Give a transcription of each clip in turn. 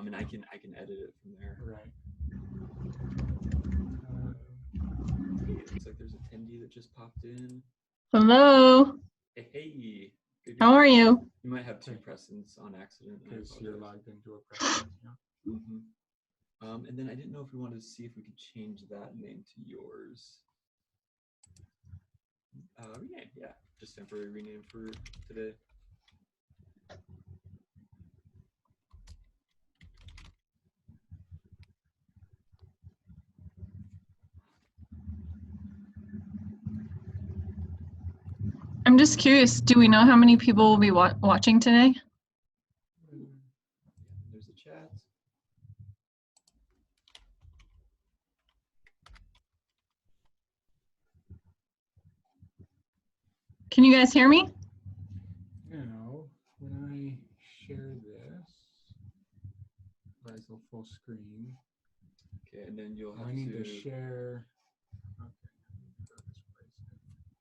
And I can edit it from there. Right. It looks like there's a attendee that just popped in. Hello. Hey. Good. How are you? You might have two precedents on accident. Because you're logged into a precedent. Yeah. And then I didn't know if we wanted to see if we could change that name to yours. Rename, yeah. Just temporary rename for today. I'm just curious, do we know how many people will be watching today? There's the chat. Can you guys hear me? Now, when I share this, if I go full screen. Okay, and then you'll have I need to share. Okay, go this place.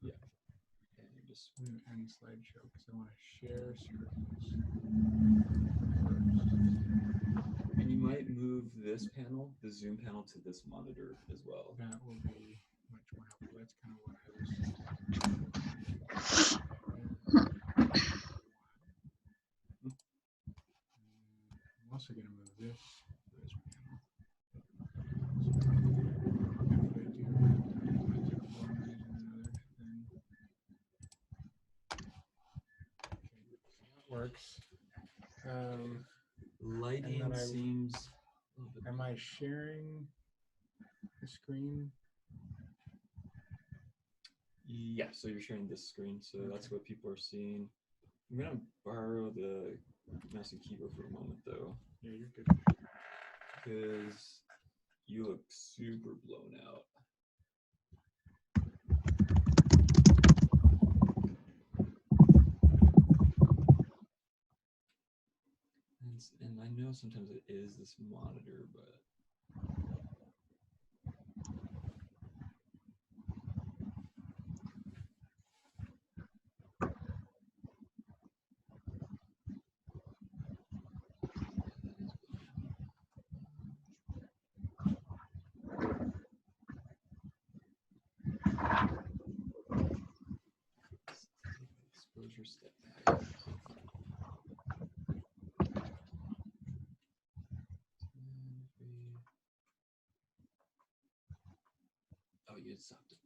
Yeah. And you just end slideshow because I want to share screens. And you might move this panel, the Zoom panel, to this monitor as well. That will be much more helpful. That's kind of what I was. I'm also going to move this panel. Works. Lighting seems. Am I sharing the screen? Yeah, so you're sharing this screen, so that's what people are seeing. I'm gonna borrow the mouse and keyboard for a moment, though. Yeah, you're good. Because you look super blown out. And I know sometimes it is this monitor, but exposure step back. Oh, you stopped it.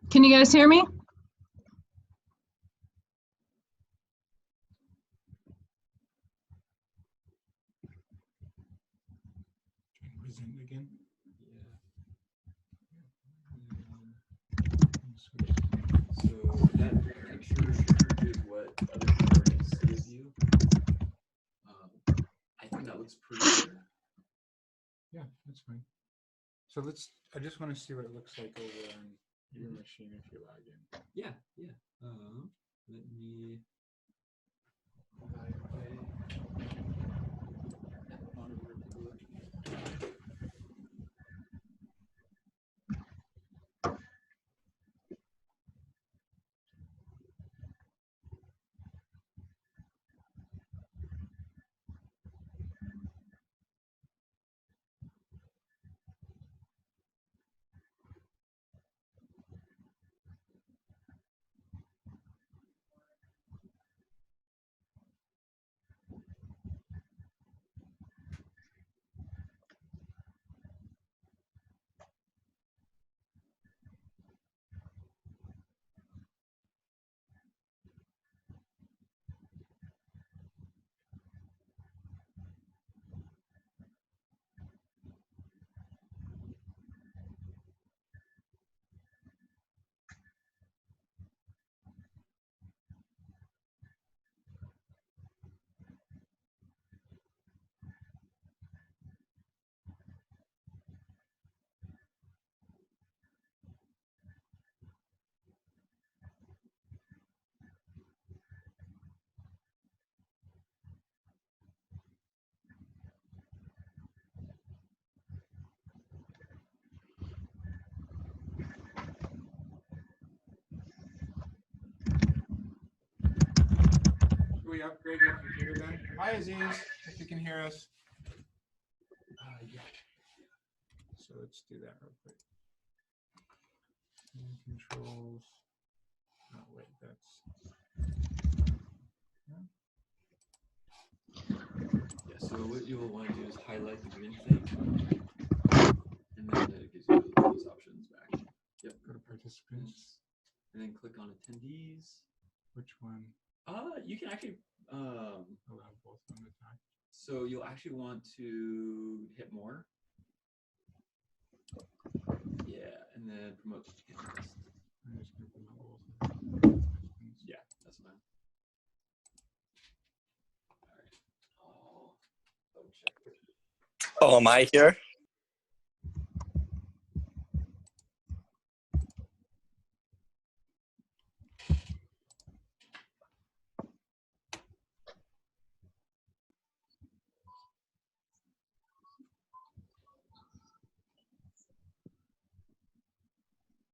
Can you guys hear me? Present again. So that picture is what other people are going to see of you. I think that looks pretty good. Yeah, that's fine. So I just want to see what it looks like over on your machine if you log in. Yeah. Let me. we upgrade your computer then? Hi, Aziz, if you can hear us. Yeah. So let's do that real quick. Controls. Oh, wait, that's. Yeah, so what you'll want to do is highlight the green thing, and then it gives you those options back. Yep. Go to participants. And then click on attendees. Which one? You can actually Allow both of them to talk. so you'll actually want to hit more. Yeah, and then promote panelist. I'm just going to promote both. Yeah, that's fine. All right. I'll check. Oh, am I here?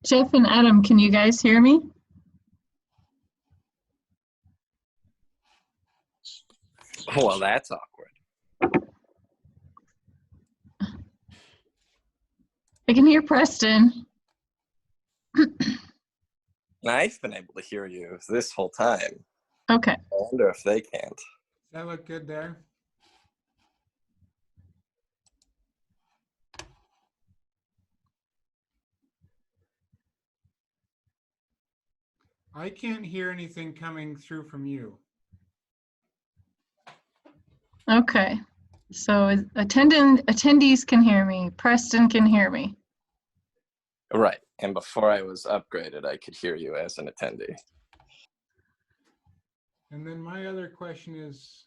Jeff and Adam, can you guys hear me? Oh, well, that's awkward. I can hear Preston. I've been able to hear you this whole time. Okay. I wonder if they can't. Does that look good there? I can't hear anything coming through from you. Okay. So attendees can hear me. Preston can hear me. Right. And before I was upgraded, I could hear you as an attendee. And then my other question is,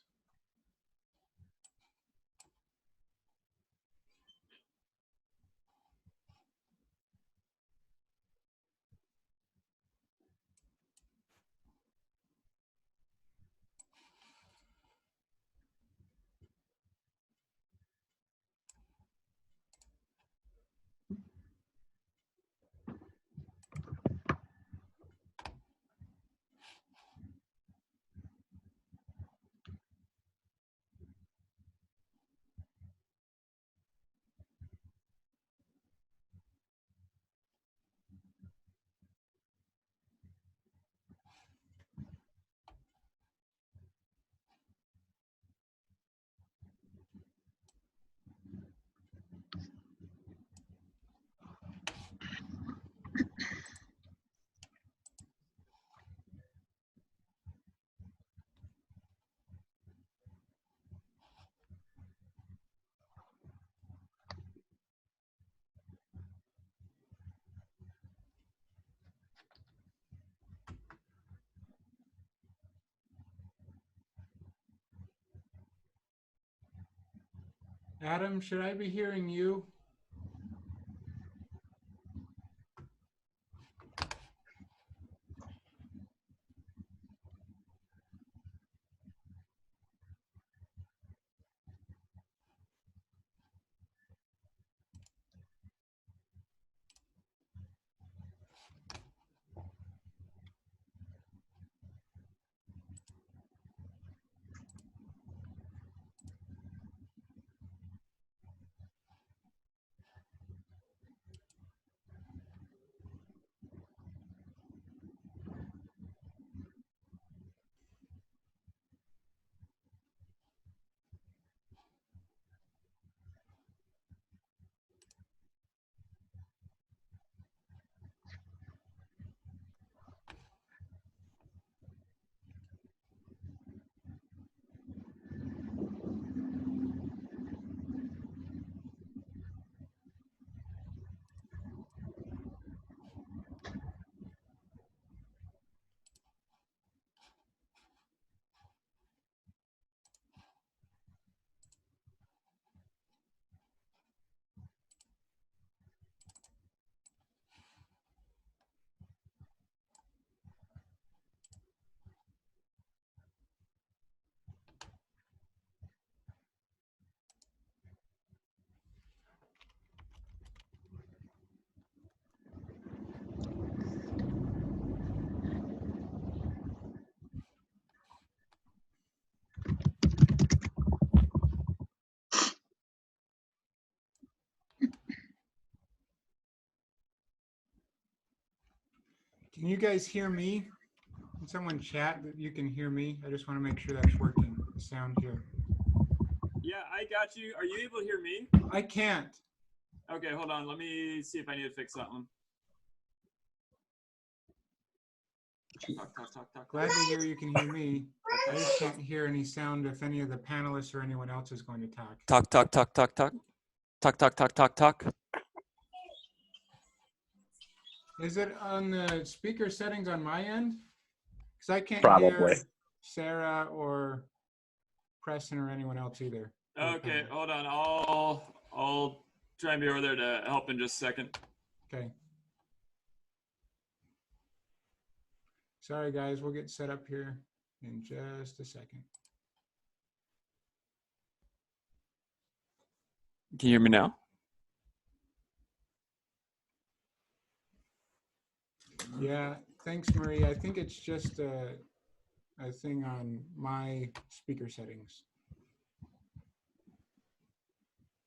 Adam, should I be hearing you? Can you guys hear me? Can someone chat that you can hear me? I just want to make sure that's working, the sound here. Yeah, I got you. Are you able to hear me? I can't. Okay, hold on. Let me see if I need to fix something. Talk, talk, talk, talk. Glad to hear you can hear me. I just can't hear any sound if any of the panelists or anyone else is going to talk. Talk, talk, talk, talk, talk. Talk, talk, talk, talk, talk. Is it on the speaker settings on my end? Because I can't Probably. hear Sarah or Preston or anyone else either. Okay, hold on. I'll try and be over there to help in just a second. Okay. Sorry, guys. We'll get set up here in just a second. Can you hear me now? Yeah, thanks, Marie. I think it's just a thing on my speaker settings.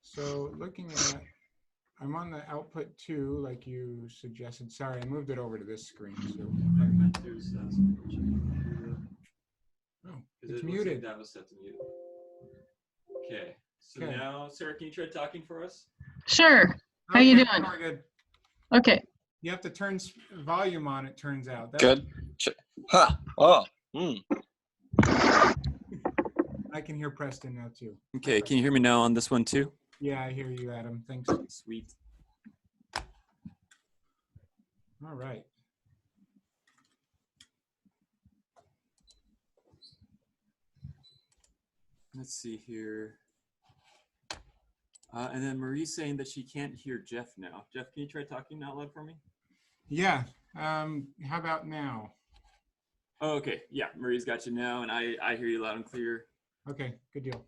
So looking at, I'm on the output 2, like you suggested. Sorry, I moved it over to this screen. So, oh, it's muted. That was set to mute. Okay. So Okay. now, Sarah, can you try talking for us? Sure. How you Okay, doing? now we're good. Okay. You have to turn volume on, it turns out. Good. Huh. Oh. I can hear Preston now too. Okay, can you hear me now on this one too? Yeah, I hear you, Adam. Thanks. Sweet. All right. Let's see here. And then Marie's saying that she can't hear Jeff now. Jeff, can you try talking out loud for me? Yeah. How about now? Oh, okay. Yeah, Marie's got you now, and I hear you loud and clear. Okay, good deal.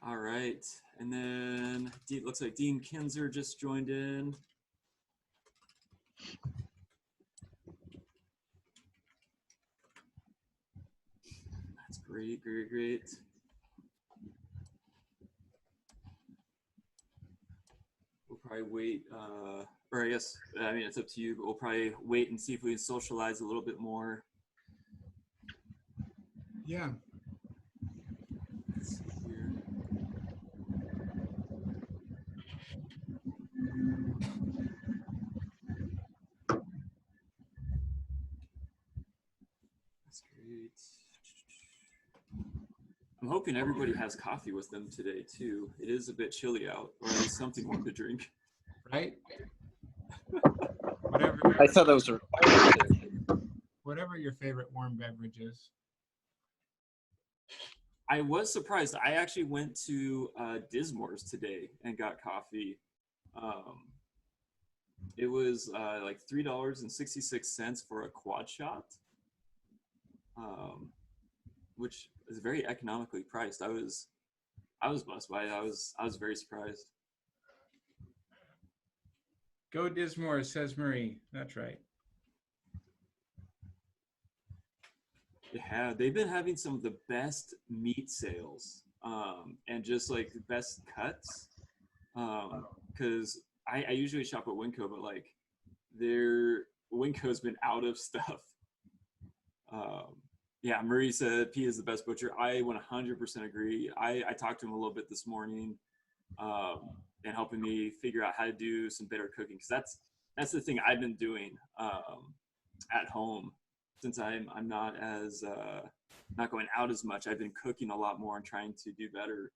All right. And then it looks like Dean Kinzer just joined in. That's great, great, great. We'll probably wait, or I guess, I mean, it's up to you, but we'll probably wait and see if we can socialize a little bit more. Yeah. Let's see here. That's great. I'm hoping everybody has coffee with them today too. It is a bit chilly out, or at least something warm to drink. Right? Whatever. I thought those were. Whatever your favorite warm beverage is. I was surprised. I actually went to Dismore's today and got coffee. It was like $3.66 for a quad shot, which is very economically priced. I was blessed by it. I was very surprised. Go Dismore, says Marie. That's right. Yeah, they've been having some of the best meat sales, and just like the best cuts. Because I usually shop at Winco, but like their Winco's been out of stuff. Yeah, Marie said P is the best butcher. I 100% agree. I talked to him a little bit this morning, and helping me figure out how to do some better cooking, because that's the thing I've been doing at home. Since I'm not as not going out as much, I've been cooking a lot more and trying to do better.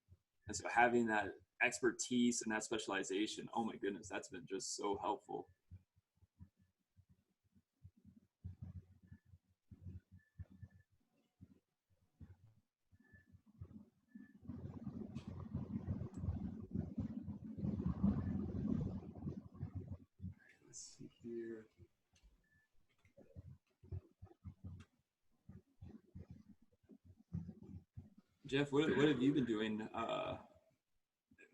And so having that expertise and that specialization, oh my goodness, that's been just so helpful. Let's see here. Jeff, what have you been doing?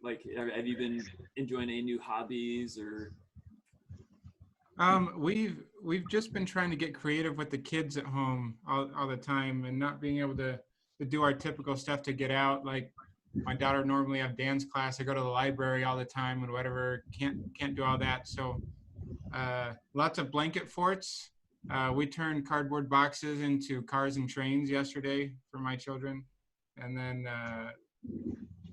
Like, have you been enjoying any new hobbies or? We've just been trying to get creative with the kids at home all the time, and not being able to do our typical stuff to get out. Like my daughter normally have dance class. I go to the library all the time and whatever. Can't do all that. So Lots of blanket forts. We turned cardboard boxes into cars and trains yesterday for my children. And then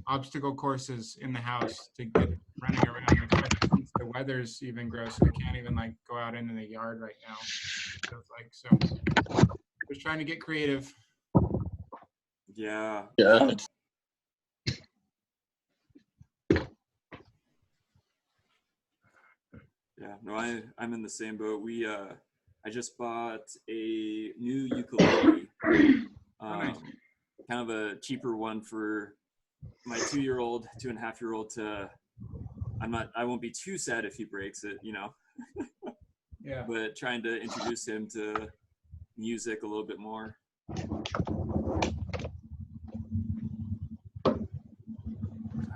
obstacle courses in the house to get running around, especially since the weather's even gross. We can't even like go out into the yard right now. So just trying to get creative. Yeah. Yeah. Yeah, no, I'm in the same boat. I just bought a new ukulele, Nice. kind of a cheaper one for my 2-year-old, 2.5-year-old I won't be too sad if he breaks it, you know. Yeah. But trying to introduce him to music a little bit more. All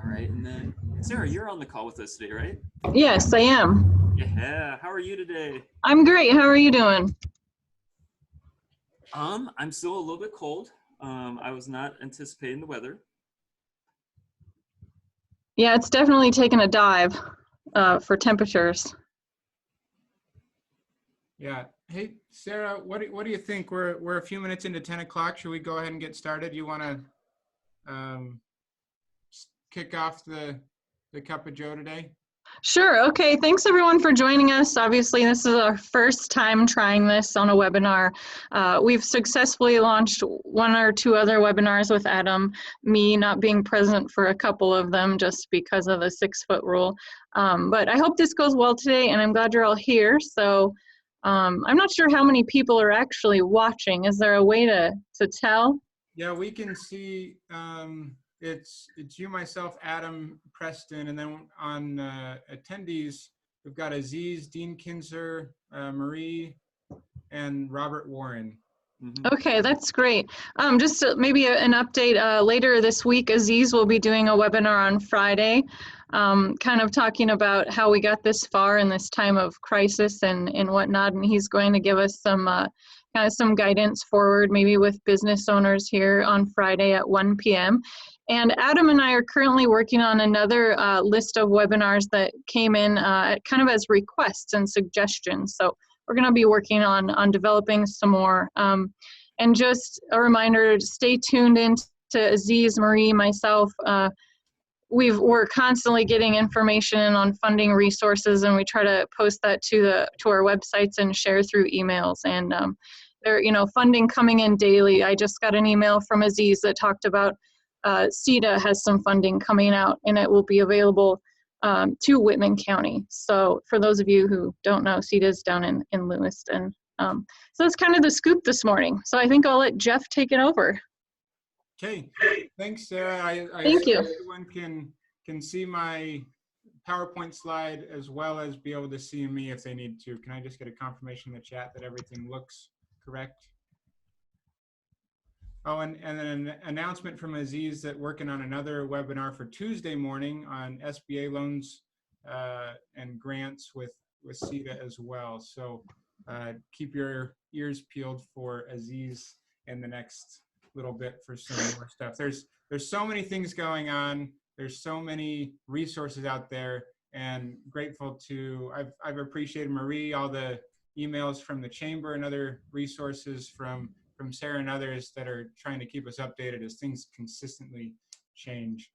right, and then Sarah, you're on the call with us today, right? Yes, I am. Yeah, how are you today? I'm great. How are you doing? I'm still a little bit cold. I was not anticipating the weather. Yeah, it's definitely taken a dive for temperatures. Yeah. Hey, Sarah, what do you think? We're a few minutes into 10 o'clock. Should we go ahead and get started? You want to kick off the Cup of Joe today? Sure. Okay. Thanks everyone for joining us. Obviously, this is our first time trying this on a webinar. We've successfully launched 1 or 2 other webinars with Adam, me not being present for a couple of them just because of the 6-foot rule. But I hope this goes well today, and I'm glad you're all here. So I'm not sure how many people are actually watching. Is there a way to tell? Yeah, we can see it's you, myself, Adam, Preston, and then on attendees, we've got Aziz, Dean Kinzer, Marie, and Robert Warren. Mm-hmm. Okay, that's great. Just maybe an update, later this week, Aziz will be doing a webinar on Friday, kind of talking about how we got this far in this time of crisis and whatnot, and he's going to give us some kind of some guidance forward, maybe with business owners here on Friday at 1 p.m. And Adam and I are currently working on another list of webinars that came in kind of as requests and suggestions. So we're going to be working on developing some more. And just a reminder, stay tuned in to Aziz, Marie, myself. We're constantly getting information on funding resources, and we try to post that to our websites and share through emails. And there, funding coming in daily. I just got an email from Aziz that talked about SEWEDA has some funding coming out, and it will be available to Whitman County. So for those of you who don't know, SEWEDA is down in Lewiston. So that's kind of the scoop this morning. So I think I'll let Jeff take it over. Okay, thanks, Sarah. I Thank you. Everyone can see my PowerPoint slide as well as be able to see me if they need to. Can I just get a confirmation in the chat that everything looks correct? Oh, and then an announcement from Aziz that working on another webinar for Tuesday morning on SBA loans and grants with SEWEDA as well. So keep your ears peeled for Aziz in the next little bit for some more stuff. There's so many things going on. There's so many resources out there, and grateful to, I've appreciated Marie, all the emails from the chamber and other resources from Sarah and others that are trying to keep us updated as things consistently change.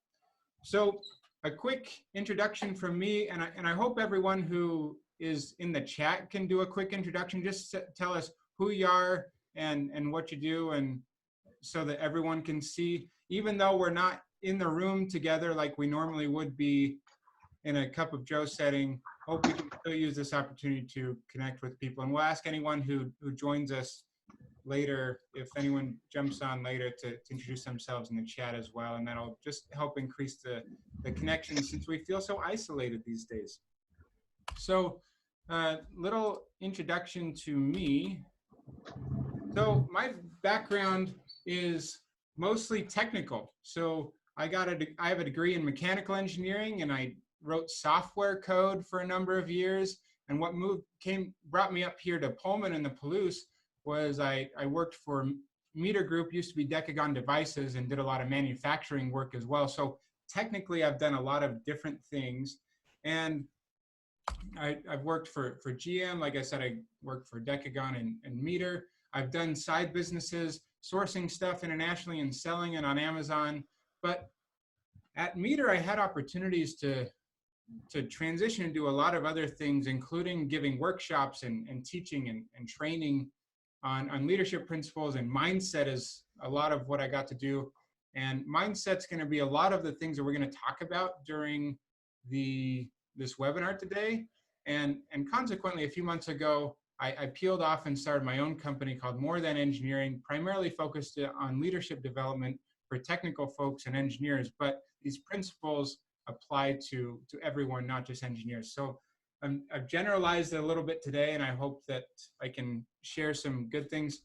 So a quick introduction from me, and I hope everyone who is in the chat can do a quick introduction. Just tell us who you are and what you do, and so that everyone can see, even though we're not in the room together like we normally would be in a Cup of Joe setting. Hope we can still use this opportunity to connect with people. And we'll ask anyone who joins us later, if anyone jumps on later, to introduce themselves in the chat as well. And that'll just help increase the connection since we feel so isolated these days. So little introduction to me. So my background is mostly technical. So I have a degree in mechanical engineering, and I wrote software code for a number of years. And what brought me up here to Pullman and the Palouse was I worked for Meter Group, used to be Decagon Devices, and did a lot of manufacturing work as well. So technically I've done a lot of different things. And I've worked for GM. Like I said, I worked for Decagon and Meter. I've done side businesses, sourcing stuff internationally and selling it on Amazon. But at Meter, I had opportunities to transition and do a lot of other things, including giving workshops and teaching and training on leadership principles, and mindset is a lot of what I got to do. And mindset's going to be a lot of the things that we're going to talk about during this webinar today. And consequently, a few months ago, I peeled off and started my own company called More Than Engineering, primarily focused on leadership development for technical folks and engineers. But these principles apply to everyone, not just engineers. So I've generalized it a little bit today, and I hope that I can share some good things.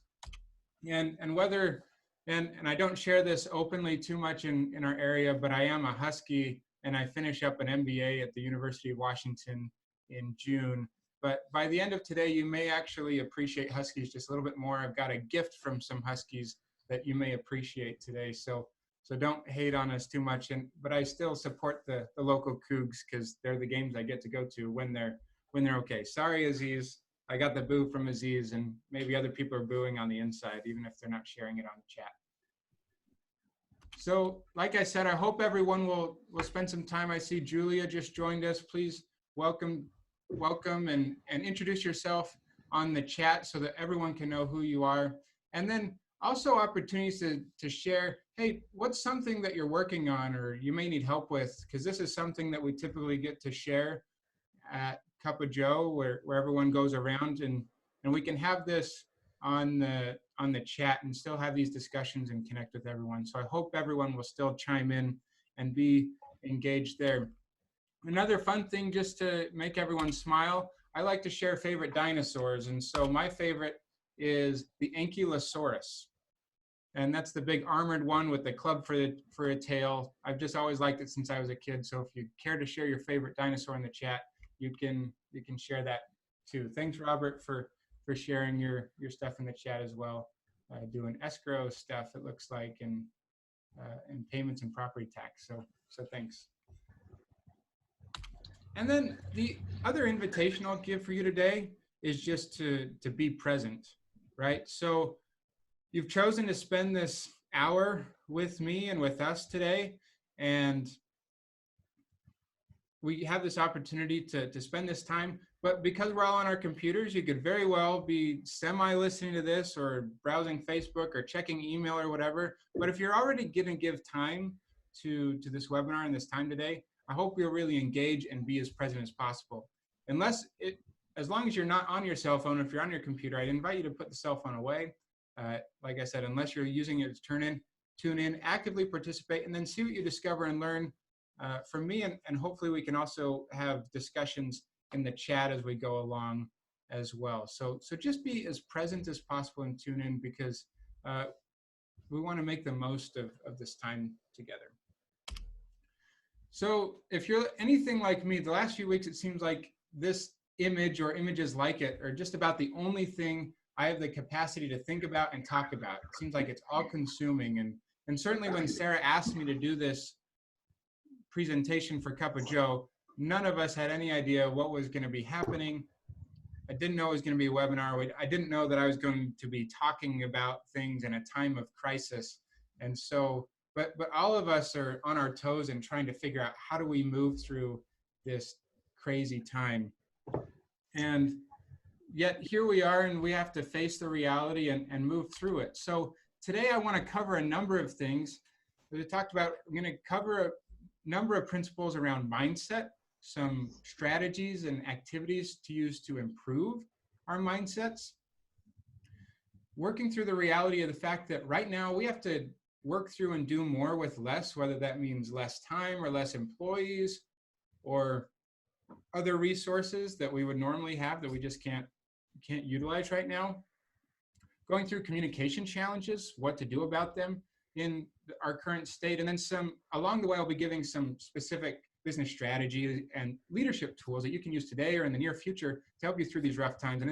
And I don't share this openly too much in our area, but I am a Husky, and I finish up an MBA at the University of Washington in June. But by the end of today, you may actually appreciate Huskies just a little bit more. I've got a gift from some Huskies that you may appreciate today. So don't hate on us too much. But I still support the local Cougs because they're the games I get to go to when they're okay. Sorry, Aziz. I got the boo from Aziz, and maybe other people are booing on the inside, even if they're not sharing it on the chat. So like I said, I hope everyone will spend some time. I see Julia just joined us. Please welcome and introduce yourself on the chat so that everyone can know who you are. And then also opportunities to share, hey, what's something that you're working on or you may need help with? Because this is something that we typically get to share at Cup of Joe, where everyone goes around, and we can have this on the chat and still have these discussions and connect with everyone. So I hope everyone will still chime in and be engaged there. Another fun thing, just to make everyone smile, I like to share favorite dinosaurs. And so my favorite is the Ankylosaurus. And that's the big armored one with the club for a tail. I've just always liked it since I was a kid. So if you care to share your favorite dinosaur in the chat, you can share that too. Thanks, Robert, for sharing your stuff in the chat as well. Doing escrow stuff, it looks like, and payments and property tax. So thanks. And then the other invitation I'll give for you today is just to be present, right? So you've chosen to spend this hour with me and with us today, and we have this opportunity to spend this time. But because we're all on our computers, you could very well be semi-listening to this or browsing Facebook or checking email or whatever. But if you're already going to give time to this webinar and this time today, I hope you'll really engage and be as present as possible. As long as you're not on your cell phone, if you're on your computer, I'd invite you to put the cell phone away. Like I said, unless you're using it to tune in, actively participate, and then see what you discover and learn from me. And hopefully we can also have discussions in the chat as we go along as well. So just be as present as possible and tune in, because we want to make the most of this time together. So if you're anything like me, the last few weeks, it seems like this image or images like it are just about the only thing I have the capacity to think about and talk about. It seems like it's all consuming. And certainly when Sarah asked me to do this presentation for Cup of Joe, none of us had any idea what was going to be happening. I didn't know it was going to be a webinar. I didn't know that I was going to be talking about things in a time of crisis. And so, but all of us are on our toes and trying to figure out how do we move through this crazy time. And yet here we are, and we have to face the reality and move through it. So today I want to cover a number of things. We talked about, I'm going to cover a number of principles around mindset, some strategies and activities to use to improve our mindsets. Working through the reality of the fact that right now we have to work through and do more with less, whether that means less time or less employees or other resources that we would normally have that we just can't utilize right now. Going through communication challenges, what to do about them in our current state, and then along the way I'll be giving some specific business strategy and leadership tools that you can use today or in the near future to help you through these rough times, and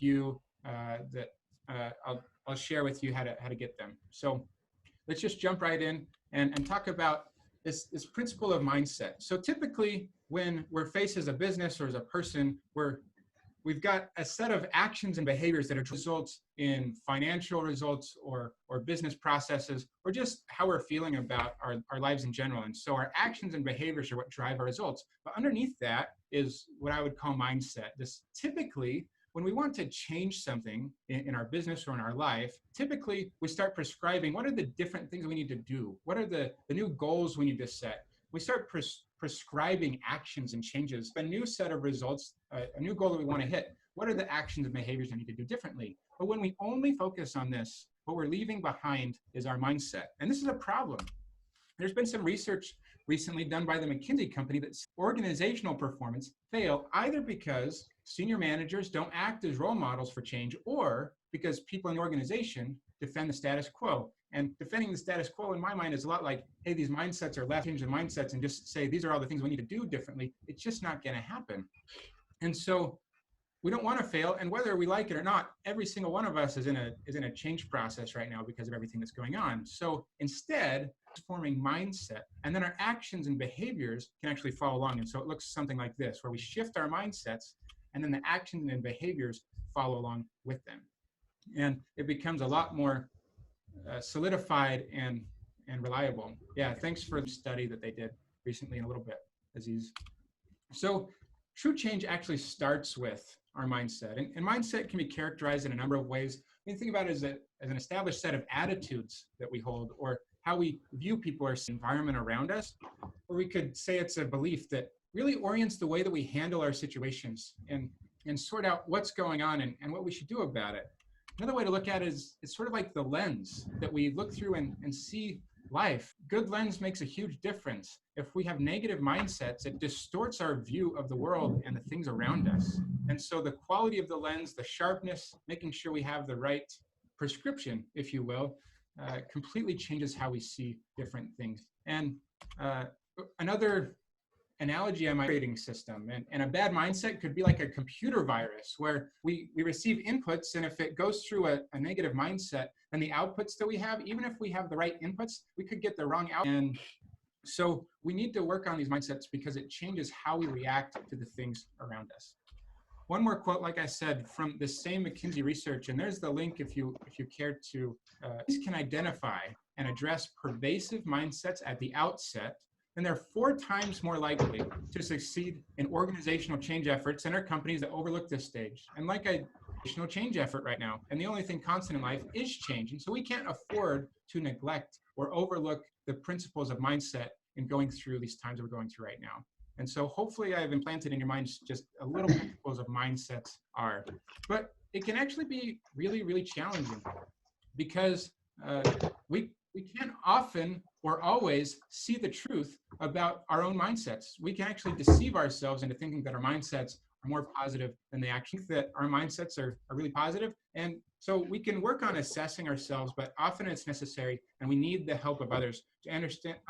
I'll share with you how to get them. So let's just jump right in and talk about this principle of mindset. So typically when we're faced as a business or as a person, we've got a set of actions and behaviors that are results in financial results or business processes or just how we're feeling about our lives in general. And so our actions and behaviors are what drive our results. But underneath that is what I would call mindset. This typically, when we want to change something in our business or in our life, typically we start prescribing what are the different things we need to do? What are the new goals we need to set? We start prescribing actions and changes, a new set of results, a new goal that we want to hit. What are the actions and behaviors I need to do differently? But when we only focus on this, what we're leaving behind is our mindset. And this is a problem. There's been some research recently done by the McKinsey company that organizational performance fail either because senior managers don't act as role models for change or because people in the organization defend the status quo. And defending the status quo in my mind is a lot like, hey, these mindsets are left, change the mindsets and just say, these are all the things we need to do differently. It's just not going to happen. And so we don't want to fail. And whether we like it or not, every single one of us is in a change process right now because of everything that's going on. So instead, forming mindset, and then our actions and behaviors can actually follow along. And so it looks something like this, where we shift our mindsets and then the actions and behaviors follow along with them. And it becomes a lot more solidified and reliable. Yeah, thanks for the study that they did recently in a little bit, Aziz. So true change actually starts with our mindset. And mindset can be characterized in a number of ways. I mean, think about it as an established set of attitudes that we hold, or how we view people or the environment around us. Or we could say it's a belief that really orients the way that we handle our situations and sort out what's going on and what we should do about it. Another way to look at it is it's sort of like the lens that we look through and see life. Good lens makes a huge difference. If we have negative mindsets, it distorts our view of the world and the things around us. And so the quality of the lens, the sharpness, making sure we have the right prescription, if you will, completely changes how we see different things. And another analogy on my operating system and a bad mindset could be like a computer virus where we receive inputs, and if it goes through a negative mindset, then the outputs that we have, even if we have the right inputs, we could get the wrong out. And so we need to work on these mindsets because it changes how we react to the things around us. One more quote, like I said, from the same McKinsey research, and there's the link if you care to. These can identify and address pervasive mindsets at the outset, and they're 4 times more likely to succeed in organizational change efforts than are companies that overlook this stage. And like a organizational change effort right now, and the only thing constant in life is change. And so we can't afford to neglect or overlook the principles of mindset in going through these times we're going through right now. And so hopefully I've implanted in your minds just a little principles of mindsets are. But it can actually be really, really challenging because we can't often or always see the truth about our own mindsets. We can actually deceive ourselves into thinking that our mindsets are more positive than they actually think, that our mindsets are really positive. And so we can work on assessing ourselves, but often it's necessary and we need the help of others to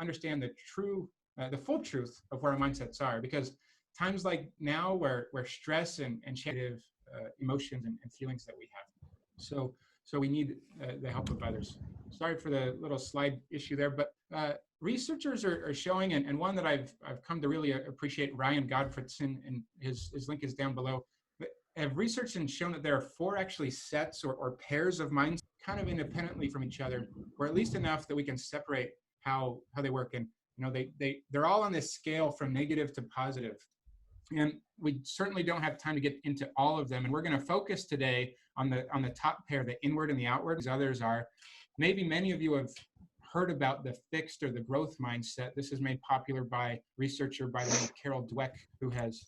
understand the full truth of where our mindsets are, because times like now where stress and negative emotions and feelings that we have. So we need the help of others. Sorry for the little slide issue there, but researchers are showing, and one that I've come to really appreciate, Ryan Godfredson, and his link is down below, have researched and shown that there are 4 actually sets or pairs of minds kind of independently from each other, or at least enough that we can separate how they work. And they're all on this scale from negative to positive. And we certainly don't have time to get into all of them. And we're going to focus today on the top pair, the inward and the outward. As others are, maybe many of you have heard about the fixed or the growth mindset. This is made popular by researcher by the name of Carol Dweck, who has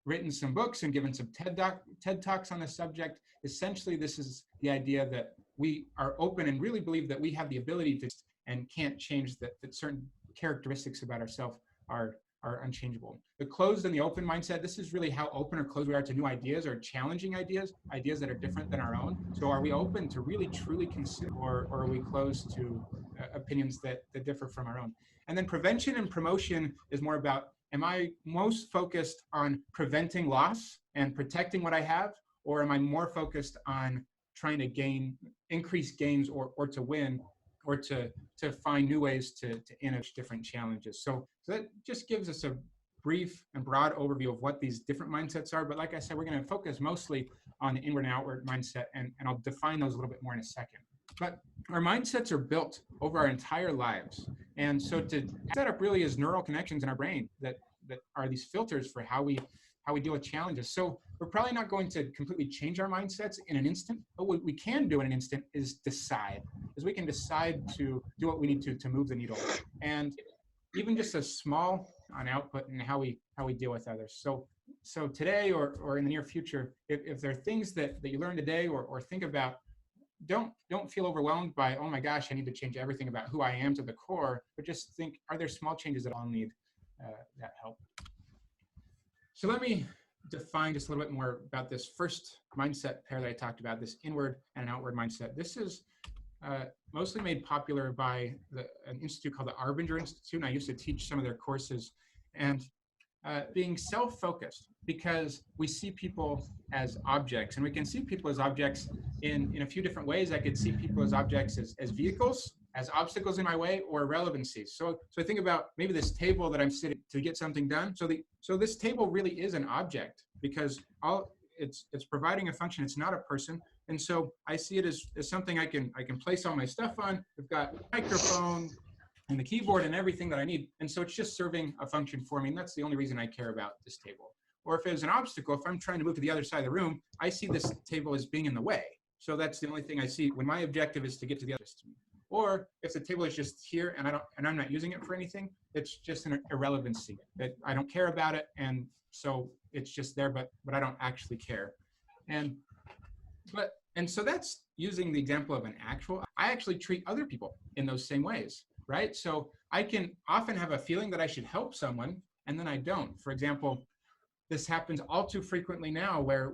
written some books and given some TED Talks on the subject. Essentially, this is the idea that we are open and really believe that we have the ability to and can't change that certain characteristics about ourselves are unchangeable. The closed and the open mindset, this is really how open or closed we are to new ideas or challenging ideas that are different than our own. So are we open to really truly consider, or are we closed to opinions that differ from our own? And then prevention and promotion is more about, am I most focused on preventing loss and protecting what I have, or am I more focused on trying to increase gains or to win, or to find new ways to manage different challenges? So that just gives us a brief and broad overview of what these different mindsets are. But like I said, we're going to focus mostly on the inward and outward mindset, and I'll define those a little bit more in a second. But our mindsets are built over our entire lives. And so to set up really is neural connections in our brain that are these filters for how we deal with challenges. So we're probably not going to completely change our mindsets in an instant, but what we can do in an instant is decide, is we can decide to do what we need to move the needle. And even just a small on output and how we deal with others. So today or in the near future, if there are things that you learn today or think about, don't feel overwhelmed by, oh my gosh, I need to change everything about who I am to the core, but just think, are there small changes that I'll need that help? So let me define just a little bit more about this first mindset pair that I talked about, this inward and an outward mindset. This is mostly made popular by an institute called the Arbinger Institute, and I used to teach some of their courses. And being self-focused, because we see people as objects, and we can see people as objects in a few different ways. I could see people as objects as vehicles, as obstacles in my way, or relevancies. So I think about maybe this table that I'm sitting to get something done. So this table really is an object because it's providing a function. It's not a person. And so I see it as something I can place all my stuff on. We've got a microphone and the keyboard and everything that I need. And so it's just serving a function for me. And that's the only reason I care about this table. Or if it was an obstacle, if I'm trying to move to the other side of the room, I see this table as being in the way. So that's the only thing I see when my objective is to get to the other side. Or if the table is just here and I'm not using it for anything, it's just an irrelevancy that I don't care about it. And so it's just there, but I don't actually care. And so that's using the example of an actual. I actually treat other people in those same ways, right? So I can often have a feeling that I should help someone, and then I don't. For example, this happens all too frequently now, where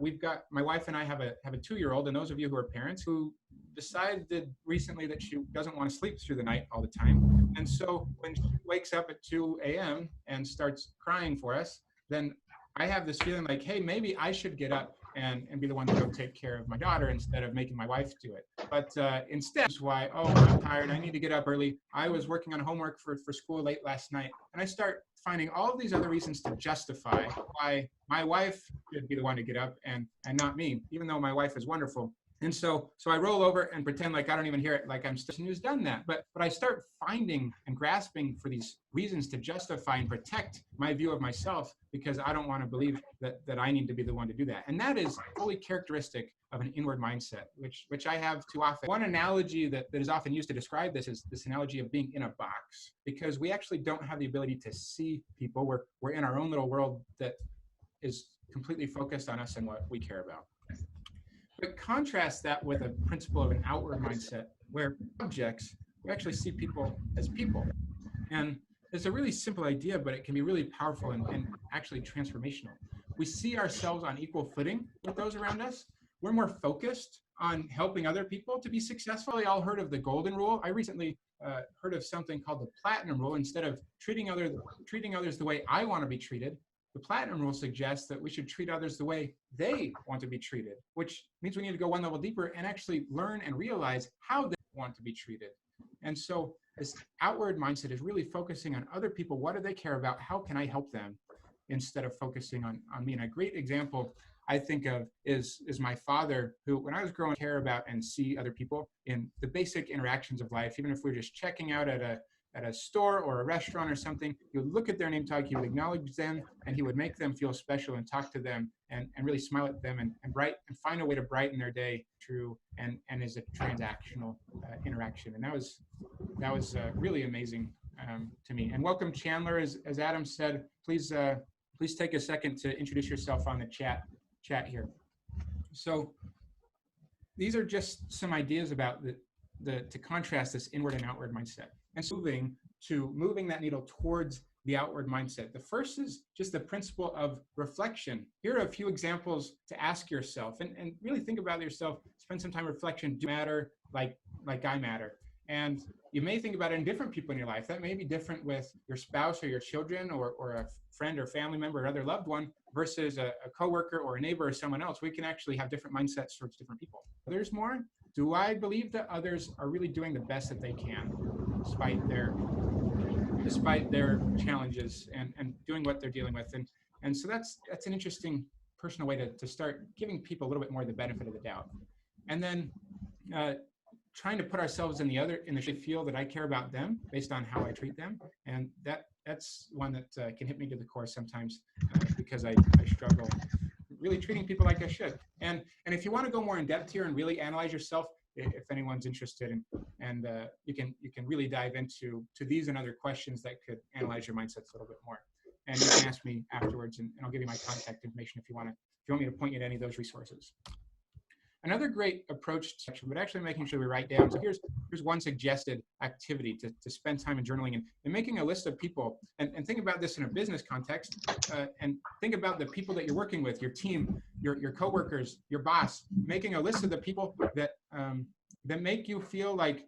my wife and I have a 2-year-old, and those of you who are parents who decided recently that she doesn't want to sleep through the night all the time. And so when she wakes up at 2 a.m. and starts crying for us, then I have this feeling like, hey, maybe I should get up and be the one to go take care of my daughter instead of making my wife do it. But instead, that's why, oh, I'm tired, I need to get up early. I was working on homework for school late last night. And I start finding all of these other reasons to justify why my wife should be the one to get up and not me, even though my wife is wonderful. And so I roll over and pretend like I don't even hear it, like I'm still who's done that. But I start finding and grasping for these reasons to justify and protect my view of myself because I don't want to believe that I need to be the one to do that. And that is fully characteristic of an inward mindset, which I have too often. One analogy that is often used to describe this is this analogy of being in a box, because we actually don't have the ability to see people. We're in our own little world that is completely focused on us and what we care about. But contrast that with a principle of an outward mindset where objects, we actually see people as people. And it's a really simple idea, but it can be really powerful and actually transformational. We see ourselves on equal footing with those around us. We're more focused on helping other people to be successful. You all heard of the golden rule. I recently heard of something called the platinum rule. Instead of treating others the way I want to be treated, the platinum rule suggests that we should treat others the way they want to be treated, which means we need to go one level deeper and actually learn and realize how they want to be treated. And so this outward mindset is really focusing on other people. What do they care about? How can I help them? Instead of focusing on me. And a great example I think of is my father, who, when I was growing up, care about and see other people in the basic interactions of life. Even if we're just checking out at a store or a restaurant or something, he would look at their name tag, he would acknowledge them, and he would make them feel special and talk to them and really smile at them and find a way to brighten their day through and is a transactional interaction. And that was really amazing to me. And welcome, Chandler. As Adam said, please take a second to introduce yourself on the chat here. So these are just some ideas about to contrast this inward and outward mindset. And so moving that needle towards the outward mindset. The first is just the principle of reflection. Here are a few examples to ask yourself and really think about yourself. Spend some time reflection. Do you matter like I matter? And you may think about it in different people in your life. That may be different with your spouse or your children or a friend or family member or other loved one versus a coworker or a neighbor or someone else. We can actually have different mindsets towards different people. There's more. Do I believe that others are really doing the best that they can despite their despite their challenges and doing what they're dealing with. And so that's an interesting personal way to start giving people a little bit more the benefit of the doubt. And then trying to put ourselves in the feel that I care about them based on how I treat them. And that's one that can hit me to the core sometimes because I struggle really treating people like I should. And if you want to go more in depth here and really analyze yourself, if anyone's interested, and you can really dive into these and other questions that could analyze your mindsets a little bit more. And you can ask me afterwards, and I'll give you my contact information if you want me to point you to any of those resources. Another great approach section, but actually making sure we write down. So here's one suggested activity to spend time in journaling and making a list of people. And think about this in a business context. And think about the people that you're working with, your team, your coworkers, your boss. Making a list of the people that make you feel like,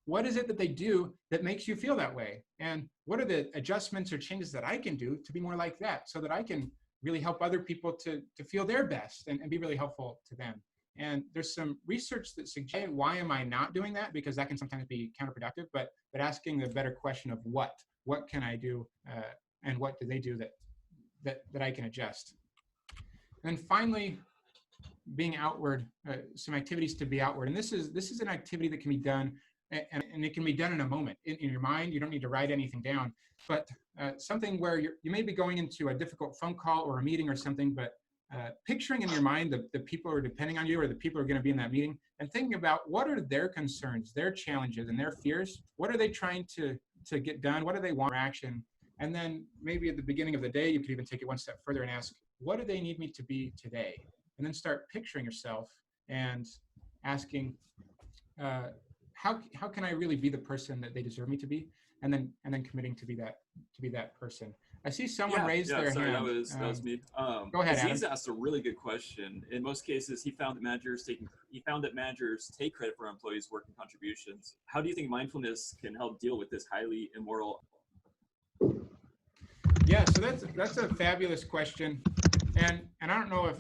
what is it that they do that makes you feel that way? And what are the adjustments or changes that I can do to be more like that, so that I can really help other people to feel their best and be really helpful to them. And there's some research that suggests, why am I not doing that? Because that can sometimes be counterproductive, but asking the better question of what can I do, and what do they do that I can adjust? And then finally, being outward, some activities to be outward. And this is an activity that can be done, and it can be done in a moment, in your mind. You don't need to write anything down, but something where you may be going into a difficult phone call or a meeting or something, but picturing in your mind the people who are depending on you, or the people who are going to be in that meeting, and thinking about what are their concerns, their challenges, and their fears. What are they trying to get done? What do they want for action? And then maybe at the beginning of the day, you could even take it one step further and ask, what do they need me to be today? And then start picturing yourself and asking, how can I really be the person that they deserve me to be? And then committing to be that person. I see someone raise their hand. That was me. Go ahead, Aziz Adam. asked a really good question. In most cases, he found that managers take credit for employees' work and contributions. How do you think mindfulness can help deal with this highly immoral? Yeah, so that's a fabulous question, and I don't know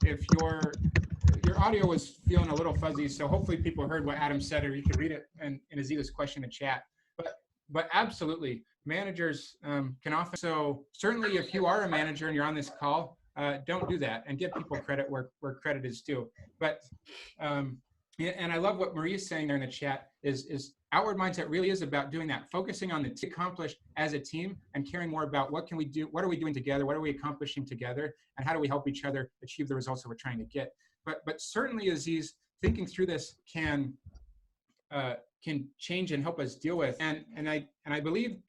if your audio was feeling a little fuzzy, so hopefully people heard what Adam said, or you could read it in Azita's question in chat. But absolutely, managers can often, so certainly if you are a manager and you're on this call, don't do that, and give people credit where credit is due. But and I love what Maria's saying there in the chat, is outward mindset really is about doing that, focusing on the accomplished as a team, and caring more about what can we do, what are we doing together, what are we accomplishing together, and how do we help each other achieve the results that we're trying to get. But certainly, Aziz, thinking through this can change and help us deal with. And I believe,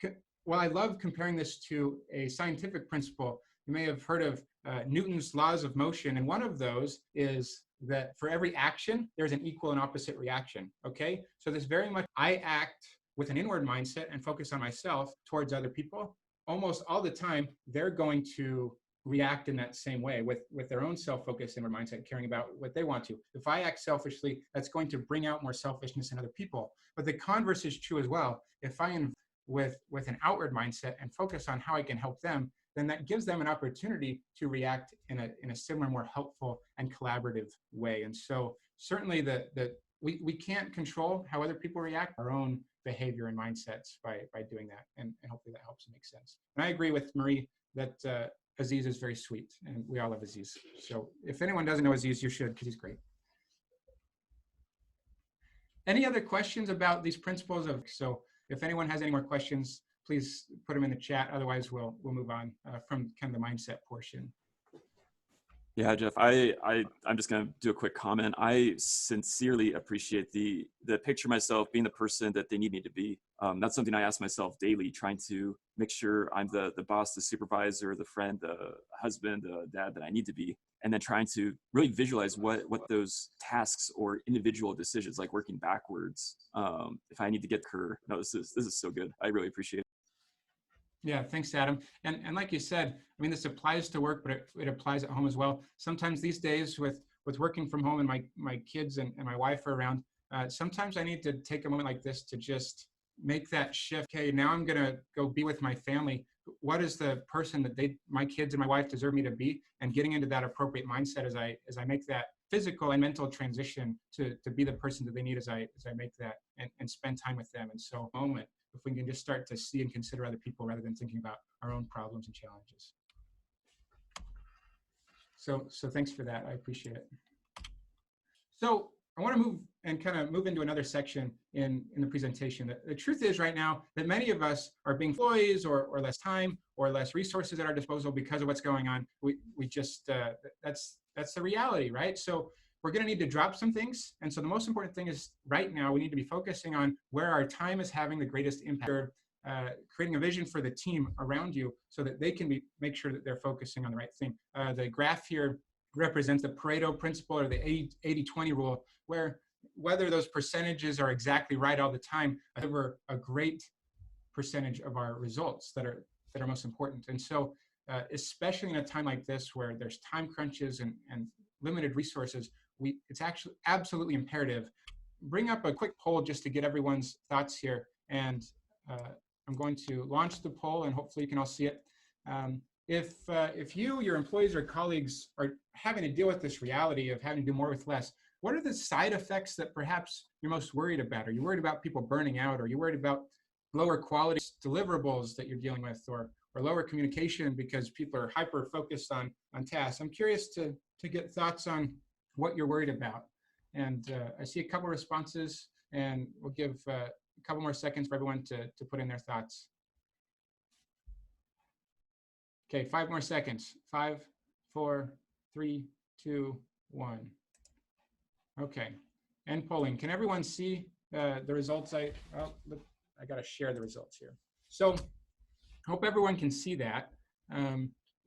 well, I love comparing this to a scientific principle. You may have heard of Newton's laws of motion, and one of those is that for every action, there's an equal and opposite reaction, okay? So this very much, I act with an inward mindset and focus on myself towards other people. Almost all the time, they're going to react in that same way with their own self-focused inward mindset, caring about what they want to. If I act selfishly, that's going to bring out more selfishness in other people. But the converse is true as well. If I am with an outward mindset and focus on how I can help them, then that gives them an opportunity to react in a similar, more helpful and collaborative way. And so certainly we can't control how other people react, our own behavior and mindsets by doing that. And hopefully that helps make sense. And I agree with Marie that Aziz is very sweet, and we all love Aziz. So if anyone doesn't know Aziz, you should, because he's great. Any other questions about these principles so if anyone has any more questions, please put them in the chat. Otherwise, we'll move on from kind of the mindset portion. Yeah, Jeff, I'm just going to do a quick comment. I sincerely appreciate the picture myself being the person that they need me to be. That's something I ask myself daily, trying to make sure I'm the boss, the supervisor, the friend, the husband, the dad that I need to be. And then trying to really visualize what those tasks or individual decisions, like working backwards, if I need to get her. No, this is so good. I really appreciate it. Yeah, thanks, Adam. And like you said, I mean, this applies to work, but it applies at home as well. Sometimes these days with working from home and my kids and my wife are around, sometimes I need to take a moment like this to just make that shift. Okay, now I'm going to go be with my family. What is the person that my kids and my wife deserve me to be? And getting into that appropriate mindset as I make that physical and mental transition to be the person that they need as I make that and spend time with them. And so moment, if we can just start to see and consider other people rather than thinking about our own problems and challenges. So thanks for that. I appreciate it. So I want to move into another section in the presentation. The truth is right now that many of us are being employees or less time or less resources at our disposal because of what's going on. We just, that's the reality, right? So we're going to need to drop some things. And so the most important thing is right now we need to be focusing on where our time is having the greatest impact, creating a vision for the team around you so that they can make sure that they're focusing on the right thing. The graph here represents the Pareto principle or the 80-20 rule, where whether those percentages are exactly right all the time, deliver a great percentage of our results that are most important. And so especially in a time like this where there's time crunches and limited resources, it's actually absolutely imperative. Bring up a quick poll just to get everyone's thoughts here. And I'm going to launch the poll and hopefully you can all see it. If you, your employees or colleagues are having to deal with this reality of having to do more with less, what are the side effects that perhaps you're most worried about? Are you worried about people burning out? Are you worried about lower quality deliverables that you're dealing with, or lower communication because people are hyper focused on tasks? I'm curious to get thoughts on what you're worried about. And I see a couple responses, and we'll give a couple more seconds for everyone to put in their thoughts. Okay, 5 more seconds. 5, 4, 3, 2, 1. Okay, end polling. Can everyone see the results? I got to share the results here. So I hope everyone can see that.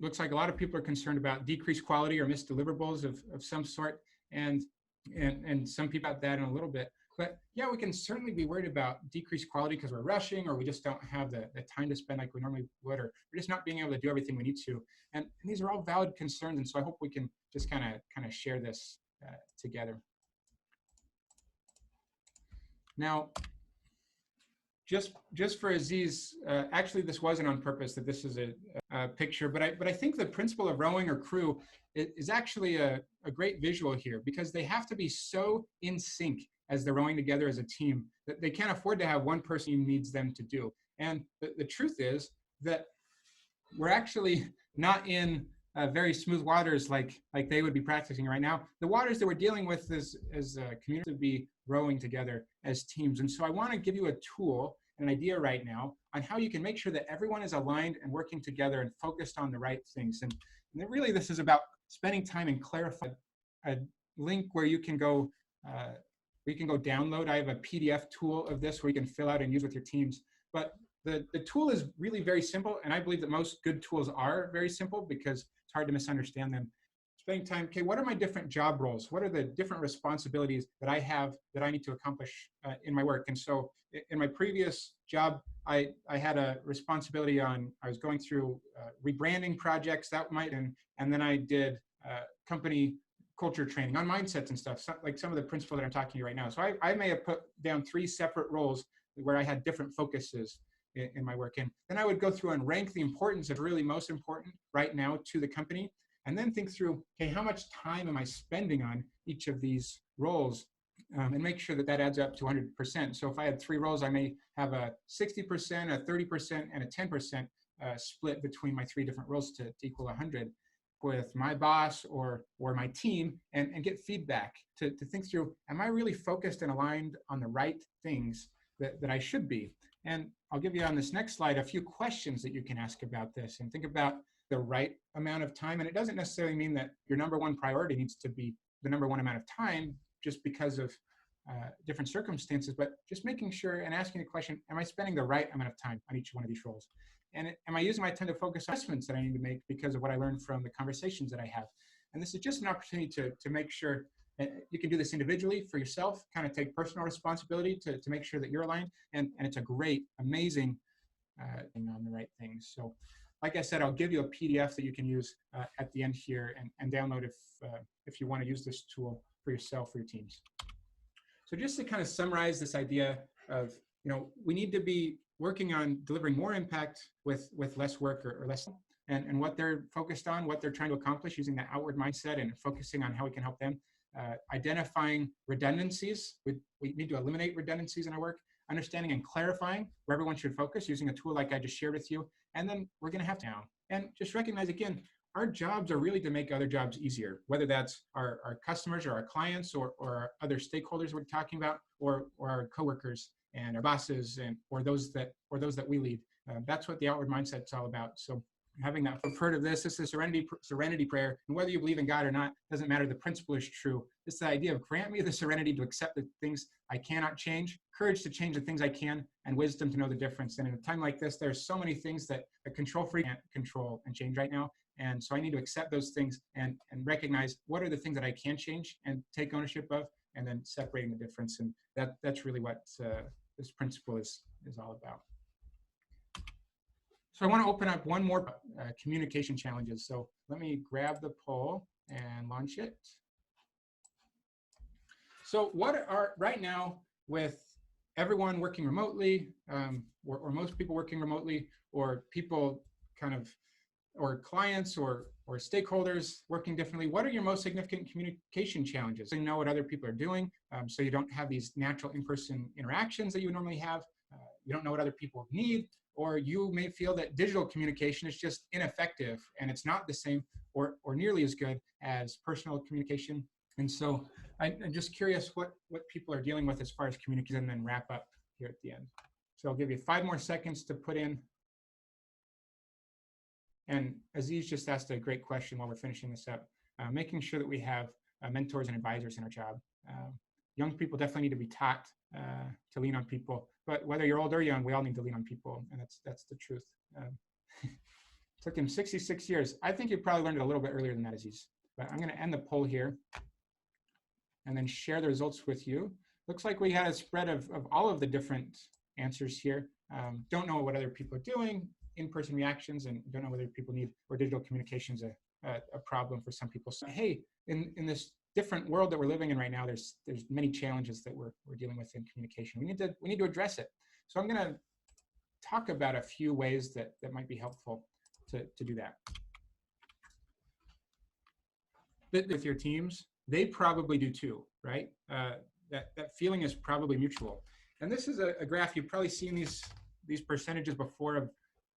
Looks like a lot of people are concerned about decreased quality or missed deliverables of some sort, and some people about that in a little bit. But yeah, we can certainly be worried about decreased quality because we're rushing, or we just don't have the time to spend like we normally would, or we're just not being able to do everything we need to. And these are all valid concerns, and so I hope we can just kind of share this together. Now, just for Aziz, actually this wasn't on purpose that this is a picture, but I think the principle of rowing or crew is actually a great visual here, because they have to be so in sync as they're rowing together as a team that they can't afford to have one person who needs them to do. And the truth is that we're actually not in very smooth waters like they would be practicing right now. The waters that we're dealing with as a community to be rowing together as teams. And so I want to give you a tool, an idea right now on how you can make sure that everyone is aligned and working together and focused on the right things. And really this is about spending time and clarify a link where you can go download. I have a PDF tool of this where you can fill out and use with your teams. But the tool is really very simple, and I believe that most good tools are very simple because it's hard to misunderstand them. Spending time, okay, what are my different job roles? What are the different responsibilities that I have that I need to accomplish in my work? And so in my previous job, I had a responsibility on, I was going through rebranding projects and then I did company culture training on mindsets and stuff, like some of the principles that I'm talking to you right now. So I may have put down 3 separate roles where I had different focuses in my work. And then I would go through and rank the importance of really most important right now to the company, and then think through, okay, how much time am I spending on each of these roles, and make sure that adds up to 100%. So if I had 3 roles, I may have a 60%, a 30%, and a 10% split between my 3 different roles to equal 100 with my boss or my team, and get feedback to think through, am I really focused and aligned on the right things that I should be? And I'll give you on this next slide a few questions that you can ask about this, and think about the right amount of time. And it doesn't necessarily mean that your #1 priority needs to be the #1 amount of time just because of different circumstances, but just making sure and asking the question, am I spending the right amount of time on each one of these roles? And am I using my time to focus on assessments that I need to make because of what I learned from the conversations that I have? And this is just an opportunity to make sure you can do this individually for yourself, kind of take personal responsibility to make sure that you're aligned. And it's a great, amazing thing on the right things. So like I said, I'll give you a PDF that you can use at the end here and download if you want to use this tool for yourself or your teams. So just to kind of summarize this idea of, we need to be working on delivering more impact with less work or less, and what they're focused on, what they're trying to accomplish, using that outward mindset and focusing on how we can help them. identifying redundancies. We need to eliminate redundancies in our work, understanding and clarifying where everyone should focus using a tool like I just shared with you. And then we're going to have to now. And just recognize again, our jobs are really to make other jobs easier, whether that's our customers or our clients or our other stakeholders we're talking about, or our coworkers and our bosses or those that we lead. That's what the outward mindset's all about. So having that, I've heard of this is the serenity prayer. And whether you believe in God or not, doesn't matter. The principle is true. It's the idea of grant me the serenity to accept the things I cannot change, courage to change the things I can, and wisdom to know the difference. And in a time like this, there's so many things that a control freak can't control and change right now. And so I need to accept those things and recognize what are the things that I can change and take ownership of, and then separating the difference. And that's really what this principle is all about. So I want to open up one more communication challenges. So let me grab the poll and launch it. So what are, right now, with everyone working remotely, or most people working remotely, or people kind of, or clients or stakeholders working differently, what are your most significant communication challenges? You know what other people are doing, so you don't have these natural in-person interactions that you would normally have. You don't know what other people need, or you may feel that digital communication is just ineffective and it's not the same or nearly as good as personal communication. And so I'm just curious what people are dealing with as far as communication, and then wrap up here at the end. So I'll give you 5 more seconds to put in. And Aziz just asked a great question while we're finishing this up, making sure that we have mentors and advisors in our job. Young people definitely need to be taught to lean on people, but whether you're old or young, we all need to lean on people, and that's the truth. Took him 66 years. I think you probably learned it a little bit earlier than that, Aziz. But I'm going to end the poll here and then share the results with you. Looks like we had a spread of all of the different answers here. Don't know what other people are doing, in-person reactions, and don't know whether people need, or digital communication is a problem for some people. So hey, in this different world that we're living in right now, there's many challenges that we're dealing with in communication. We need to address it. So I'm going to talk about a few ways that might be helpful to do that. With your teams, they probably do too, right? That feeling is probably mutual. And this is a graph, you've probably seen these percentages before of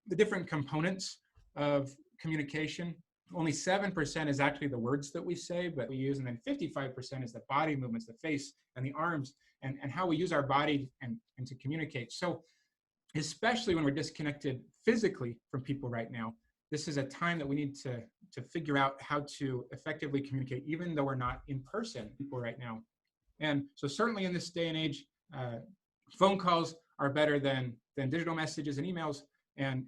the different components of communication. Only 7% is actually the words that we say, but we use, and then 55% is the body movements, the face and the arms, and how we use our body and to communicate. So especially when we're disconnected physically from people right now, this is a time that we need to figure out how to effectively communicate, even though we're not in person people right now. And so certainly in this day and age, phone calls are better than digital messages and emails, and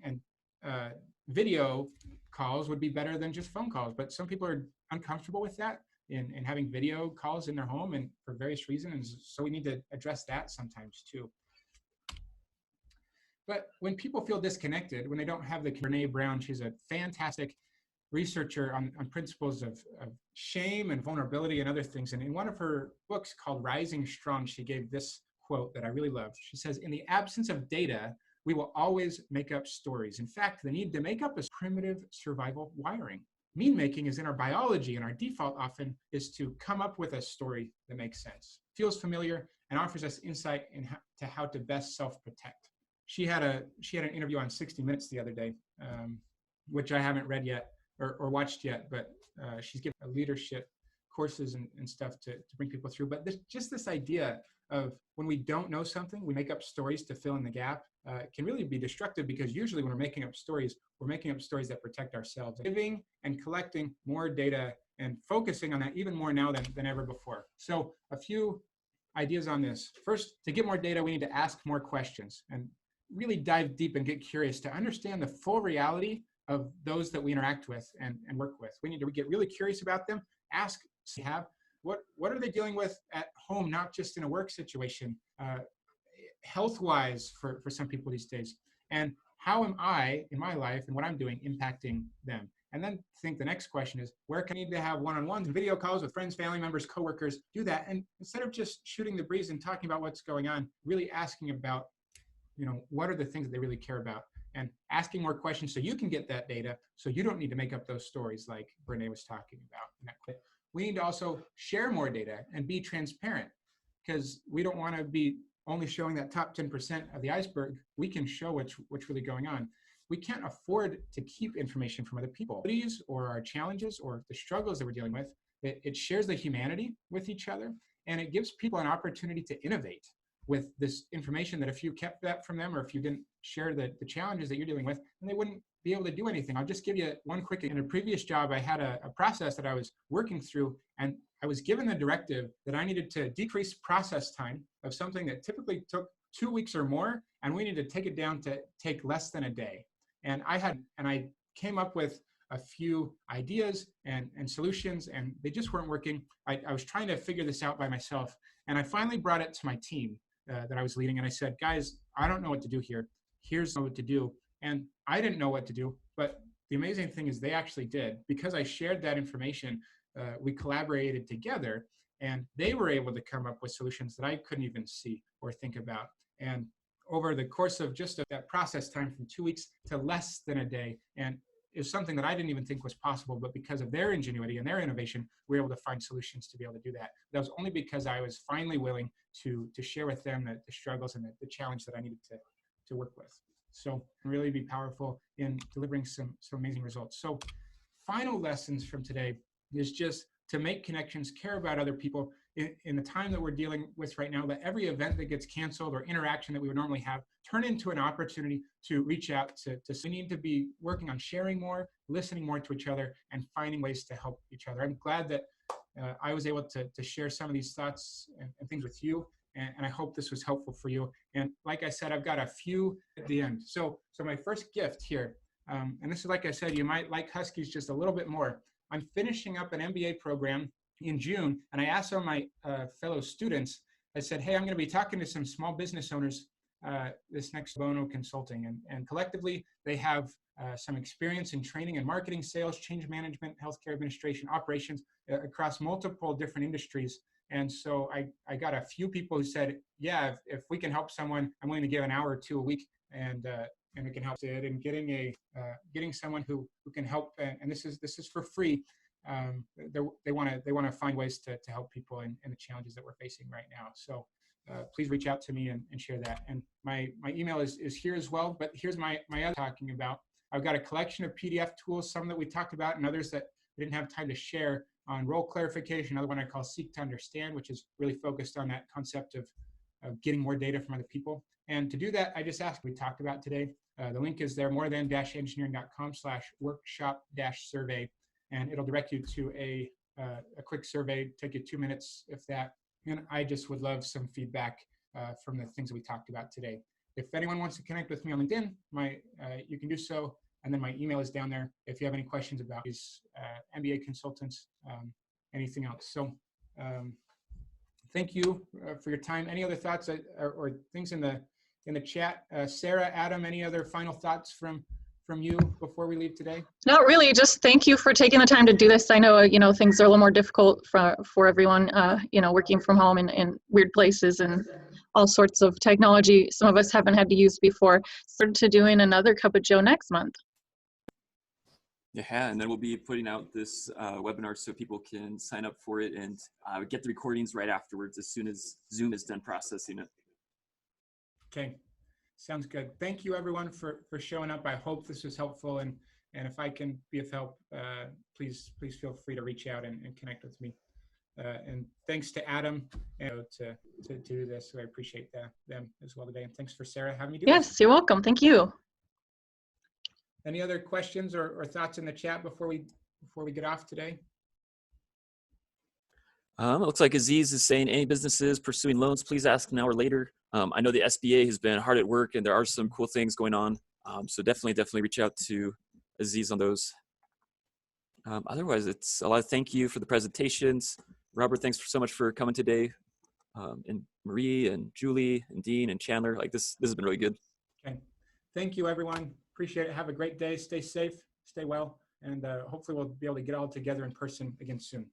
video calls would be better than just phone calls. But some people are uncomfortable with that in having video calls in their home, and for various reasons. So we need to address that sometimes too. But when people feel disconnected, when they don't have the, Brene Brown, she's a fantastic researcher on principles of shame and vulnerability and other things. And in one of her books called Rising Strong, she gave this quote that I really loved. She says, "In the absence of data, we will always make up stories. In fact, the need to make up is primitive survival wiring. Meaning making is in our biology, and our default often is to come up with a story that makes sense, feels familiar, and offers us insight into how to best self-protect." She had an interview on 60 Minutes the other day, which I haven't read yet or watched yet, but she's given leadership courses and stuff to bring people through. But just this idea of when we don't know something, we make up stories to fill in the gap, can really be destructive, because usually when we're making up stories that protect ourselves. Giving and collecting more data and focusing on that even more now than ever before. So a few ideas on this. First, to get more data, we need to ask more questions and really dive deep and get curious to understand the full reality of those that we interact with and work with. We need to get really curious about them, ask, what are they dealing with at home, not just in a work situation, health-wise for some people these days, and how am I in my life and what I'm doing impacting them? And then think the next question is, where can I need to have one-on-ones and video calls with friends, family members, coworkers, do that. And instead of just shooting the breeze and talking about what's going on, really asking about, what are the things that they really care about, and asking more questions so you can get that data, so you don't need to make up those stories like Brene was talking about. we need to also share more data and be transparent, because we don't want to be only showing that top 10% of the iceberg. We can show what's really going on. We can't afford to keep information from other people or our challenges or the struggles that we're dealing with. It shares the humanity with each other, and it gives people an opportunity to innovate with this information that if you kept that from them, or if you didn't share the challenges that you're dealing with, then they wouldn't be able to do anything. I'll just give you one quick. In a previous job, I had a process that I was working through, and I was given the directive that I needed to decrease process time of something that typically took 2 weeks or more, and we needed to take it down to take less than a day. And I came up with a few ideas and solutions, and they just weren't working. I was trying to figure this out by myself, and I finally brought it to my team that I was leading, and I said, guys, I don't know what to do here. Here's what to do. And I didn't know what to do, but the amazing thing is they actually did. Because I shared that information, we collaborated together, and they were able to come up with solutions that I couldn't even see or think about. And over the course of just that process time from 2 weeks to less than a day, and is something that I didn't even think was possible, but because of their ingenuity and their innovation, we were able to find solutions to be able to do that. That was only because I was finally willing to share with them the struggles and the challenge that I needed to work with. So really be powerful in delivering some amazing results. So final lessons from today is just to make connections, care about other people. In the time that we're dealing with right now, that every event that gets canceled or interaction that we would normally have turn into an opportunity to reach out to we need to be working on sharing more, listening more to each other, and finding ways to help each other. I'm glad that I was able to share some of these thoughts and things with you, and I hope this was helpful for you. And like I said, I've got a few at the end. So my first gift here, and this is, like I said, you might like Huskies just a little bit more. I'm finishing up an MBA program in June, and I asked some of my fellow students, I said, hey, I'm going to be talking to some small business owners this next Bono Consulting, and collectively they have some experience in training and marketing, sales, change management, healthcare administration, operations across multiple different industries. And so I got a few people who said, yeah, if we can help someone, I'm willing to give an hour or two a week, and we can help it. And getting someone who can help, and this is for free. They want to find ways to help people in the challenges that we're facing right now. So please reach out to me and share that. And my email is here as well. But here's my other talking about. I've got a collection of PDF tools, some that we talked about, and others that we didn't have time to share, on role clarification. Another one I call Seek to Understand, which is really focused on that concept of getting more data from other people. And to do that, I just asked, we talked about today. The link is there, morethan-engineering.com/workshop-survey. And it'll direct you to a quick survey, take you 2 minutes, if that. And I just would love some feedback from the things that we talked about today. If anyone wants to connect with me on LinkedIn, you can do so. And then my email is down there if you have any questions about these MBA consultants, anything else. So thank you for your time. Any other thoughts or things in the chat? Sarah, Adam, any other final thoughts from you before we leave today? Not really, just thank you for taking the time to do this. I know, things are a little more difficult for everyone, working from home in weird places and all sorts of technology some of us haven't had to use before. So to doing another Cup of Joe next month. Yeah, and then we'll be putting out this webinar so people can sign up for it and get the recordings right afterwards as soon as Zoom is done processing it. Okay, sounds good. Thank you everyone for showing up. I hope this was helpful, and if I can be of help, please feel free to reach out and connect with me. And thanks to Adam to do this. So I appreciate them as well today. And thanks for Sarah having me do this. Yes, you're welcome. Thank you. Any other questions or thoughts in the chat before we get off today? It looks like Aziz is saying, any businesses pursuing loans, please ask now or later. I know the SBA has been hard at work and there are some cool things going on. So definitely reach out to Aziz on those. Otherwise, it's a lot of thank you for the presentations. Robert, thanks so much for coming today. And Marie and Julie and Dean and Chandler, this has been really good. Okay. Thank you, everyone. Appreciate it. Have a great day. Stay safe, stay well, and hopefully we'll be able to get all together in person again soon.